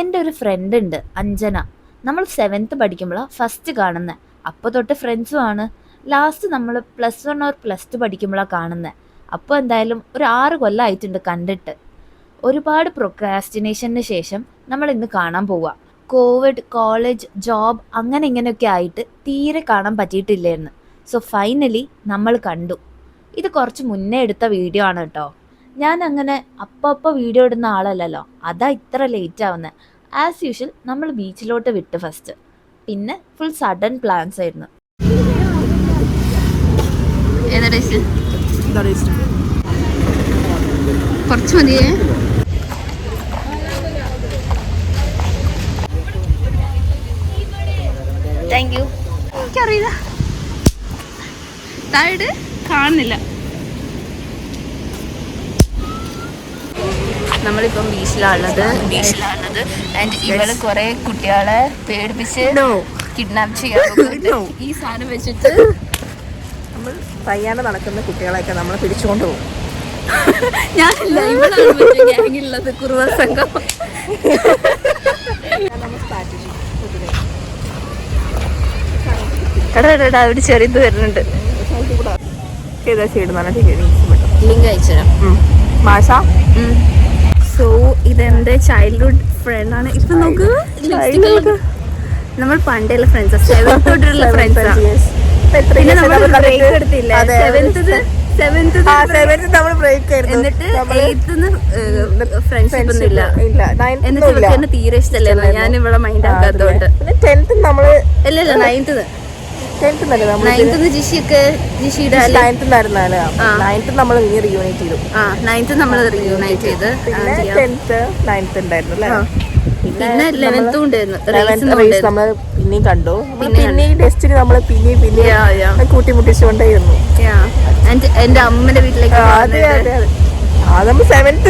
എൻ്റെ ഒരു ഫ്രണ്ട് ഉണ്ട് അഞ്ജന. നമ്മൾ 7th പഠിക്കുമ്പോഴാണ് ഫസ്റ്റ് കാണുന്നത്. അപ്പോൾ തൊട്ട് ഫ്രണ്ട്സുമാണ്. ലാസ്റ്റ് നമ്മൾ +1 ഓർ +2 പഠിക്കുമ്പോഴാണ് കാണുന്നത്. അപ്പോൾ എന്തായാലും ഒരു 6 കൊല്ലമായിട്ടുണ്ട് കണ്ടിട്ട്. ഒരുപാട് പ്രൊക്രാസ്റ്റിനേഷന് ശേഷം നമ്മൾ ഇന്ന് കാണാൻ പോവുക. കോവിഡ്, കോളേജ്, ജോബ് അങ്ങനെ ഇങ്ങനെയൊക്കെ ആയിട്ട് തീരെ കാണാൻ പറ്റിയിട്ടില്ലായിരുന്നു. സോ ഫൈനലി നമ്മൾ കണ്ടു. ഇത് കുറച്ച് മുന്നേ എടുത്ത വീഡിയോ ആണ് കേട്ടോ. ഞാൻ അങ്ങനെ അപ്പോൾ വീഡിയോ ഇടുന്ന ആളല്ലല്ലോ, അതാ ഇത്ര ലേറ്റ് ആവുന്നത്. ആസ് യൂഷ്വൽ നമ്മൾ ബീച്ചിലോട്ട് വിട്ട് ഫസ്റ്റ്. പിന്നെ ഫുൾ സഡൻ പ്ലാൻസ് ആയിരുന്നു. കുറച്ച് മതിയേ. Thank you. എനിക്കറിയില്ല, താഴെ കാണുന്നില്ല. നമ്മളിപ്പം ബീച്ചിലാണുള്ളത്. ആൻഡ് ഇവള് കുറെ കുട്ടികളെ പേടിപ്പിച്ച് കിഡ്നാപ്പ് ചെയ്യാൻ ഈ സാധനം വെച്ചിട്ട് നമ്മൾ പയ്യാനെ നടക്കുന്ന കുട്ടികളെയൊക്കെ നമ്മൾ പിടിച്ചുകൊണ്ട് പോകും. ഞാനില്ല, ഇവളാണ് ഗ്യാങ്ങിലുള്ളത്, കുറുവ സംഘം. എടാ ഒരു ചെറിയത് വരുന്നുണ്ട്. ലിങ്ക് അയച്ചുതരാം. മാഷ. സോ ഇതെന്റെ ചൈൽഡ്ഹുഡ് ഫ്രണ്ട് ആണ്. ഇപ്പൊ നോക്ക്, നമ്മൾ പണ്ടുള്ള ഫ്രണ്ട്സാ, 7th തൊട്ടുള്ള ഫ്രണ്ട്സാ. പിന്നെ നമ്മൾ ബ്രേക്ക് എടുത്തില്ല, 7th നമ്മൾ ബ്രേക്ക് എന്നിട്ട് 8th ഫ്രണ്ട്ഷിപ്പ് ഒന്നും ഇല്ല. എന്നിട്ട് ഇവർക്ക് എന്നെ തീരെ ഇഷ്ടമല്ല, ഞാൻ ഇവിടെ മൈൻഡ് ആക്കാത്തോണ്ട്. 10th നമ്മള് അല്ലല്ല 9th ജിഷിയുടെ 9th നമ്മൾ റീയൂണൈറ്റ് ചെയ്തു. 9th നമ്മൾ റീയൂണൈറ്റ് ചെയ്ത്. പിന്നെ 10th 9th ഉണ്ടായിരുന്നു അല്ലേ. പിന്നെ 11th ഉണ്ടായിരുന്നു. നമ്മൾ പിന്നെയും കണ്ടു. പിന്നെയും ടെസ്റ്റിന് നമ്മള് പിന്നെയും കൂട്ടിമുട്ടിച്ചുകൊണ്ടേയിരുന്നു. എന്റെ അമ്മന്റെ വീട്ടിലേക്ക് അത് നമ്മൾ 7th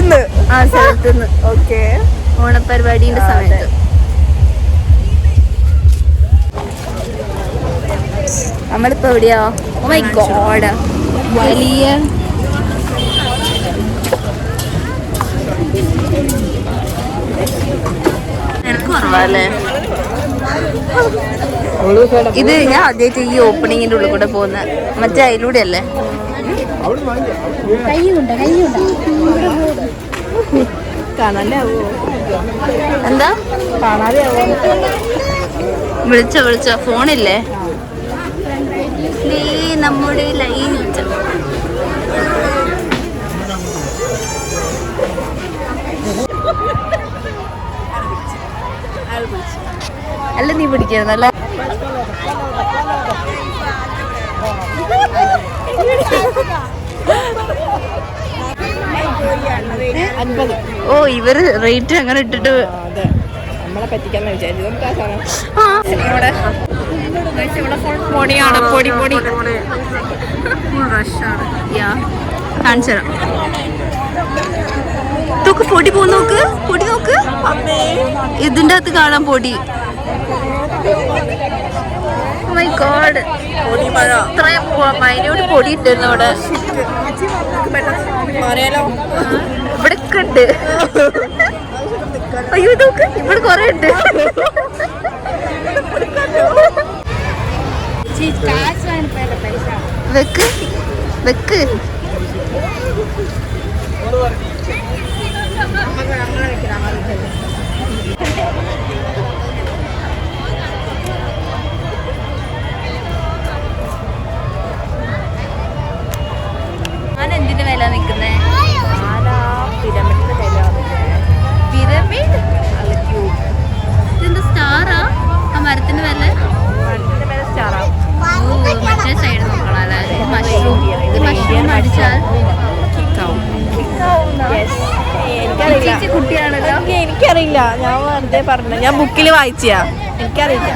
ഓക്കെ ഓണപരിപാടിന്റെ സമയത്ത്. നമ്മളിപ്പോ എവിടെയാ? ഓ മൈ ഗോഡ്, വലിയ കുറവല്ലേ ഇത്. ഞാൻ ആദ്യമായിട്ട് ഈ ഓപ്പണിങ്ങിന്റെ ഉള്ളിൽ കൂടെ പോകുന്ന, മറ്റേ അതിലൂടെ അല്ലേ? കാണാനേ ആവോ? എന്താ കാണാതെ ആവോ? വിളിച്ചോ ഫോണില്ലേ? നമ്മുടെ ലൈറ്റ് അല്ല, നീ പിടിക്കുന്നല്ല. ഓ, ഇവര് റേറ്റ് അങ്ങനെ ഇട്ടിട്ട് നമ്മളെ പറ്റിക്കാന്ന് വിചാരിച്ചു. പൊടിയാണ്, പൊടി റഷാണ്. കാണിച്ചുതരാം. നോക്ക്, പൊടി നോക്ക്. ഇതിന്റെ അകത്ത് കാണാൻ പൊടി. Oh my God, ഇത്രയും മൈന്യൂട്ട് പൊടി ഇട്ടിരുന്നു അവിടെ. ഇവിടെ ഉണ്ട്. അയ്യോ നോക്ക്, ഇവിടെ കൊറേ ഉണ്ട്. വെക്ക് ഞാൻ എന്തിന്റെ വില നിക്കുന്നേ? പിരമിഡ് ഇതെന്താ സ്റ്റാറാ? ആ മരത്തിന്റെ വില മറ്റേ സൈഡ് നോക്കണം അല്ലേ? മഷ്റൂം അടിച്ചാൽ കുട്ടിയാണല്ലോ. എനിക്കറിയില്ല, ഞാൻ വെറുതെ പറഞ്ഞു. ഞാൻ ബുക്കിൽ വായിച്ചാ, എനിക്കറിയില്ല.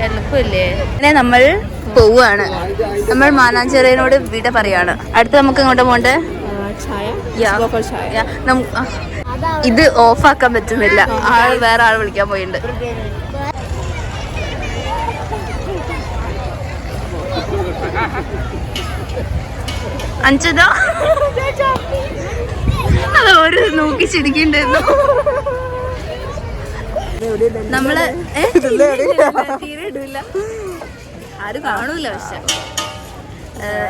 എളുപ്പമില്ലേ? പിന്നെ നമ്മൾ പോവാണ്. നമ്മൾ മാനാഞ്ചേരിയോട് വിട പറയാണ്. അടുത്ത് നമുക്ക് ഇങ്ങോട്ട് പോണ്ടേ? ഇത് ഓഫാക്കാൻ പറ്റുന്നില്ല, വേറെ ആൾ വിളിക്കാൻ പോയിട്ടുണ്ട്. അഞ്ചത അത് ഒരു നോക്കി ചിരിക്കണ്ടായിരുന്നു. നമ്മള് തീരെ ഇടില്ല, ആരും കാണൂല. പക്ഷെ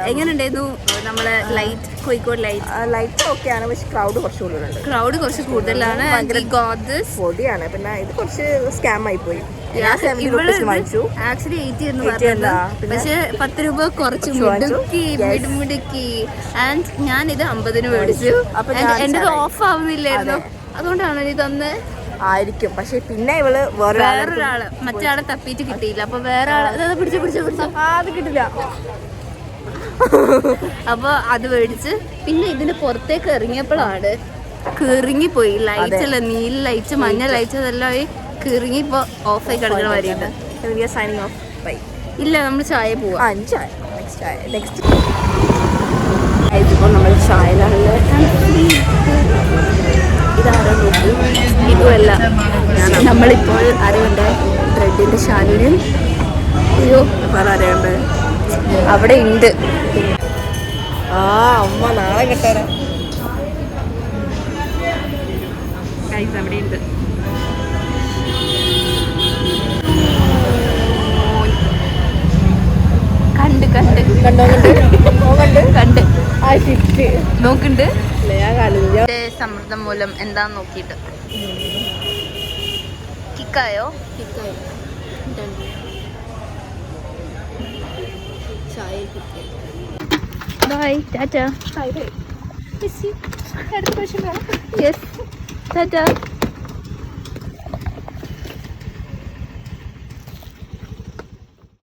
എങ്ങനെയുണ്ടായിരുന്നു നമ്മളെ ലൈറ്റ്, കോഴിക്കോട് ലൈറ്റ് ഓക്കെയാണ്, പക്ഷെ ക്രൗഡ് കുറച്ച് കൂടുതലുണ്ട്. ക്രൗഡ് കുറച്ച് കൂടുതലാണ്. പൊടിയാണ്, പിന്നെ ഇത് കുറച്ച് സ്കാം ആയി പോയി. ആക്ച്വലി 80 എന്ന് പറഞ്ഞത്, പക്ഷെ 10 രൂപ കുറച്ച് മുടുക്കി. ആൻഡ് ഞാനിത് 50 മേടിച്ചു. എന്റെ ഓഫ് ആവുന്നില്ലായിരുന്നു, അതുകൊണ്ടാണ് ഇതൊന്ന് ആയിരിക്കും. പക്ഷെ പിന്നെ ഇവള് വേറൊരാള് മറ്റേ തപ്പിയിട്ട് കിട്ടിയില്ല. അപ്പൊ വേറെ ആള് പിടിച്ചു അത് കിട്ടില്ല. അപ്പൊ അത് മേടിച്ച് പിന്നെ ഇതിന് പുറത്തേക്ക് ഇറങ്ങിയപ്പോഴാണ് കിറങ്ങിപ്പോയി. ലൈറ്റ്സ് അല്ല, നീല ലൈറ്റ്സ്, മഞ്ഞ ലൈറ്റ്സ് അതെല്ലാം കിറങ്ങി ഇപ്പൊ ഓഫായി കിടക്കണ വരെയുണ്ട്. Signing off. ബൈ. ഇല്ല, നമ്മൾ ചായ പോവാ. നെക്സ്റ്റ് ഇതിപ്പോ നമ്മൾ ചായയിലാണ്. ഇതാരോ നോക്കി, ഇതുമല്ല. നമ്മളിപ്പോൾ അറിയണ്ട ബ്രെഡിന്റെ ശാലിന്. അയ്യോ, അറിയണ്ടേ അവിടെ ഉണ്ട്. അമ്മ നാളെ കിട്ടാനാ. അവിടെ ഉണ്ട്. കണ്ട് നോക്കുന്നുണ്ട്. സമ്മർദ്ദം മൂലം എന്താന്ന് നോക്കിയിട്ട് കിക്കായോ. Bye, tata. Bye. Yes, Tata.